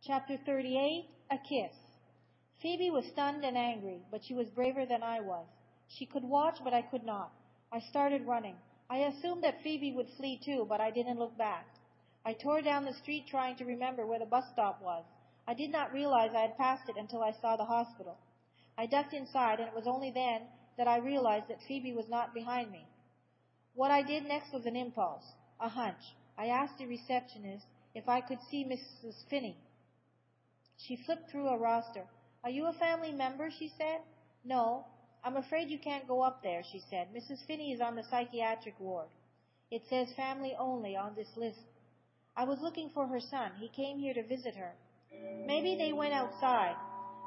Chapter 38, A Kiss. Phoebe was stunned and angry, but she was braver than I was. She could watch, but I could not. I started running. I assumed that Phoebe would flee too, but I didn't look back. I tore down the street trying to remember where the bus stop was. I did not realize I had passed it until I saw the hospital. I ducked inside, and it was only then that I realized that Phoebe was not behind me. What I did next was an impulse, a hunch. I asked the receptionist if I could see Mrs. Finney. She flipped through a roster. "Are you a family member?" she said. "No. I'm afraid you can't go up there," she said. "Mrs. Finney is on the psychiatric ward. It says family only on this list." I was looking for her son. He came here to visit her. Maybe they went outside.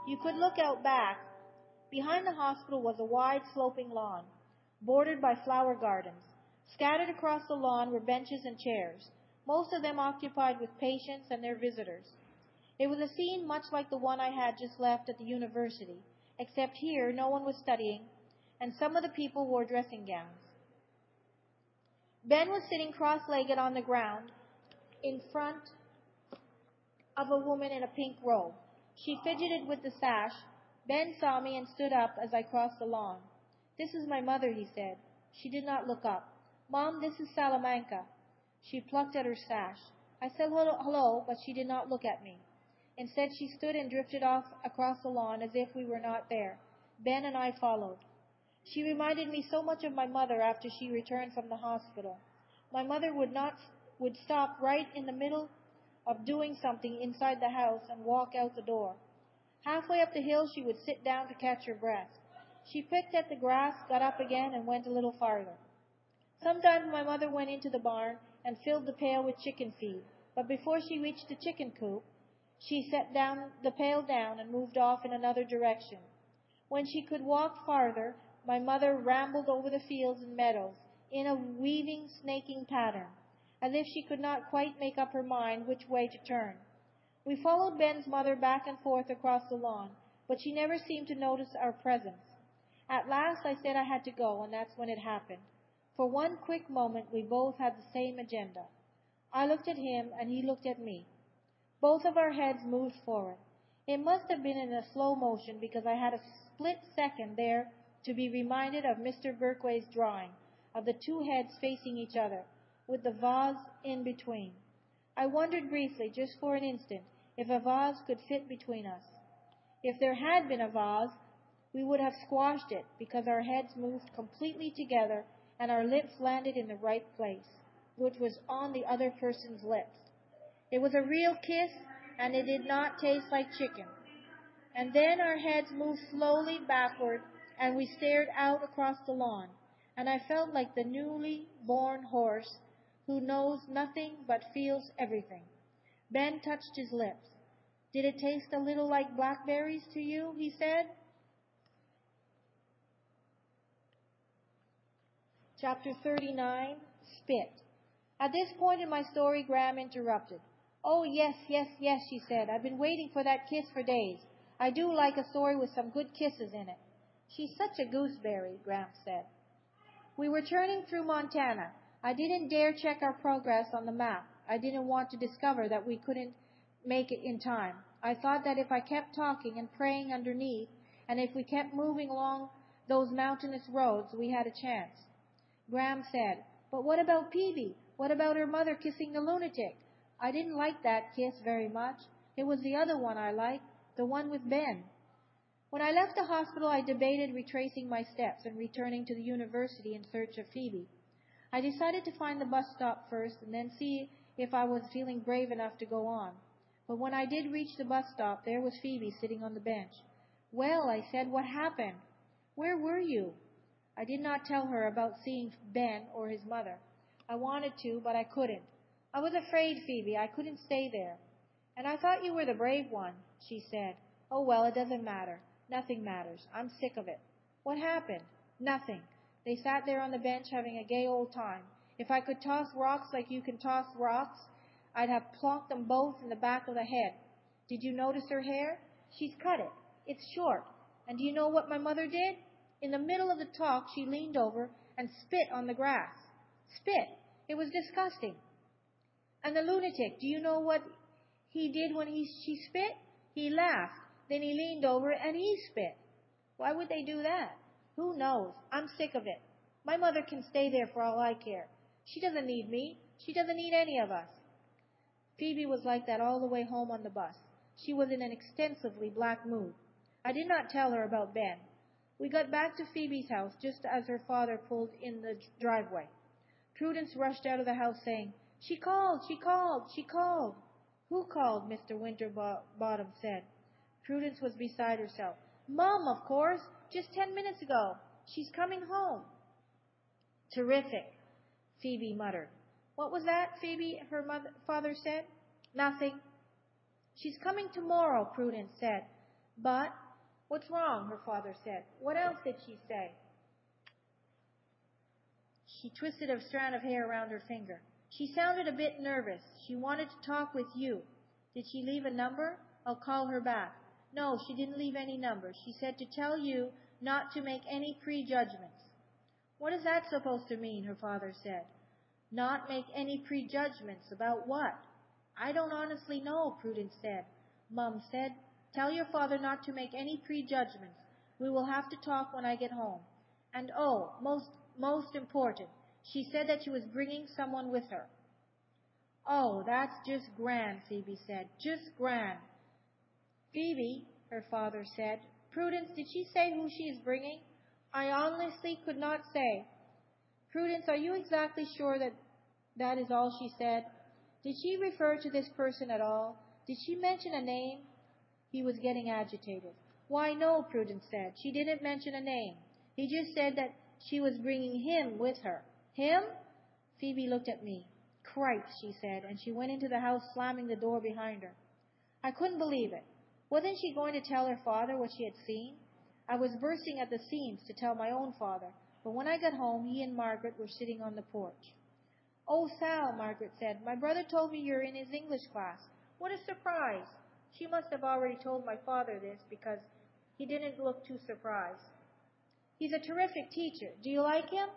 You could look out back. Behind the hospital was a wide sloping lawn, bordered by flower gardens. Scattered across the lawn were benches and chairs, most of them occupied with patients and their visitors. It was a scene much like the one I had just left at the university, except here no one was studying, and some of the people wore dressing gowns. Ben was sitting cross-legged on the ground in front of a woman in a pink robe. She fidgeted with the sash. Ben saw me and stood up as I crossed the lawn. "This is my mother," he said. She did not look up. "Mom, this is Salamanca." She plucked at her sash. I said hello, but she did not look at me. Instead, she stood and drifted off across the lawn as if we were not there. Ben and I followed. She reminded me so much of my mother after she returned from the hospital. My mother would stop right in the middle of doing something inside the house and walk out the door. Halfway up the hill, she would sit down to catch her breath. She picked at the grass, got up again, and went a little farther. Sometimes my mother went into the barn and filled the pail with chicken feed, but before she reached the chicken coop, she set down the pail down and moved off in another direction. When she could walk farther, my mother rambled over the fields and meadows in a weaving, snaking pattern, as if she could not quite make up her mind which way to turn. We followed Ben's mother back and forth across the lawn, but she never seemed to notice our presence. At last I said I had to go, and that's when it happened. For one quick moment, we both had the same agenda. I looked at him, and he looked at me. Both of our heads moved forward. It must have been in a slow motion because I had a split second there to be reminded of Mr. Berkway's drawing of the two heads facing each other, with the vase in between. I wondered briefly, just for an instant, if a vase could fit between us. If there had been a vase, we would have squashed it because our heads moved completely together and our lips landed in the right place, which was on the other person's lips. It was a real kiss, and it did not taste like chicken. And then our heads moved slowly backward, and we stared out across the lawn, and I felt like the newly born horse who knows nothing but feels everything. Ben touched his lips. "Did it taste a little like blackberries to you?" he said. Chapter 39, Spit. At this point in my story, Graham interrupted. "Oh, yes, she said. "I've been waiting for that kiss for days. I do like a story with some good kisses in it." "She's such a gooseberry," Graham said. We were turning through Montana. I didn't dare check our progress on the map. I didn't want to discover that we couldn't make it in time. I thought that if I kept talking and praying underneath, and if we kept moving along those mountainous roads, we had a chance. Graham said, "But what about Phoebe? What about her mother kissing the lunatic?" I didn't like that kiss very much. It was the other one I liked, the one with Ben. When I left the hospital, I debated retracing my steps and returning to the university in search of Phoebe. I decided to find the bus stop first and then see if I was feeling brave enough to go on. But when I did reach the bus stop, there was Phoebe sitting on the bench. "Well," I said, "what happened? Where were you?" I did not tell her about seeing Ben or his mother. I wanted to, but I couldn't. "I was afraid, Phoebe. I couldn't stay there." "And I thought you were the brave one," she said. "Oh, well, it doesn't matter. Nothing matters. I'm sick of it." "What happened?" "Nothing. They sat there on the bench having a gay old time. If I could toss rocks like you can toss rocks, I'd have plonked them both in the back of the head. Did you notice her hair? She's cut it. It's short. And do you know what my mother did? In the middle of the talk, she leaned over and spit on the grass. Spit. It was disgusting. And the lunatic, do you know what He did when she spit? He laughed. Then he leaned over and he spit. Why would they do that? Who knows? I'm sick of it. My mother can stay there for all I care. She doesn't need me. She doesn't need any of us. Phoebe was like that all the way home on the bus. She was in an extensively black mood. I did not tell her about Ben. We got back to Phoebe's house just as her father pulled in the driveway. Prudence rushed out of the house saying, "She called, she called, she called." Who called? Mr. Winterbottom said. Prudence was beside herself. Mom, of course, just 10 minutes ago. She's coming home. Terrific, Phoebe muttered. What was that, Phoebe? Her father said. Nothing. She's coming tomorrow, Prudence said. But, what's wrong? Her father said. What else did she say? She twisted a strand of hair around her finger. She sounded a bit nervous. She wanted to talk with you. Did she leave a number? I'll call her back. No, she didn't leave any number. She said to tell you not to make any prejudgments. What is that supposed to mean? Her father said. Not make any prejudgments about what? I don't honestly know, Prudence said. Mum said, tell your father not to make any prejudgments. We will have to talk when I get home. And oh, most important, she said that she was bringing someone with her. Oh, that's just grand, Phoebe said. Just grand. Phoebe, her father said. Prudence, did she say who she is bringing? I honestly could not say. Prudence, are you exactly sure that that is all she said? Did she refer to this person at all? Did she mention a name? He was getting agitated. Why, no, Prudence said. She didn't mention a name. He just said that she was bringing him with her. Him? Phoebe looked at me. Cripes, she said, and she went into the house, slamming the door behind her. I couldn't believe it. Wasn't she going to tell her father what she had seen? I was bursting at the seams to tell my own father, but when I got home, he and Margaret were sitting on the porch. Oh, Sal, Margaret said, my brother told me you're in his English class. What a surprise. She must have already told my father this because he didn't look too surprised. He's a terrific teacher. Do you like him?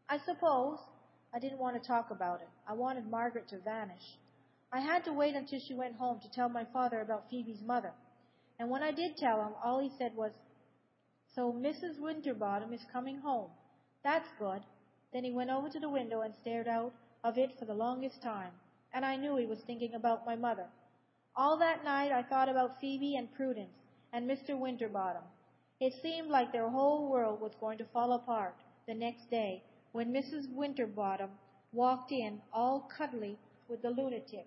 I suppose. I didn't want to talk about it. I wanted Margaret to vanish. I had to wait until she went home to tell my father about Phoebe's mother. And when I did tell him, all he said was, so Mrs. Winterbottom is coming home. That's good. Then he went over to the window and stared out of it for the longest time. And I knew he was thinking about my mother. All that night I thought about Phoebe and Prudence and Mr. Winterbottom. It seemed like their whole world was going to fall apart the next day when Mrs. Winterbottom walked in all cuddly with the lunatic.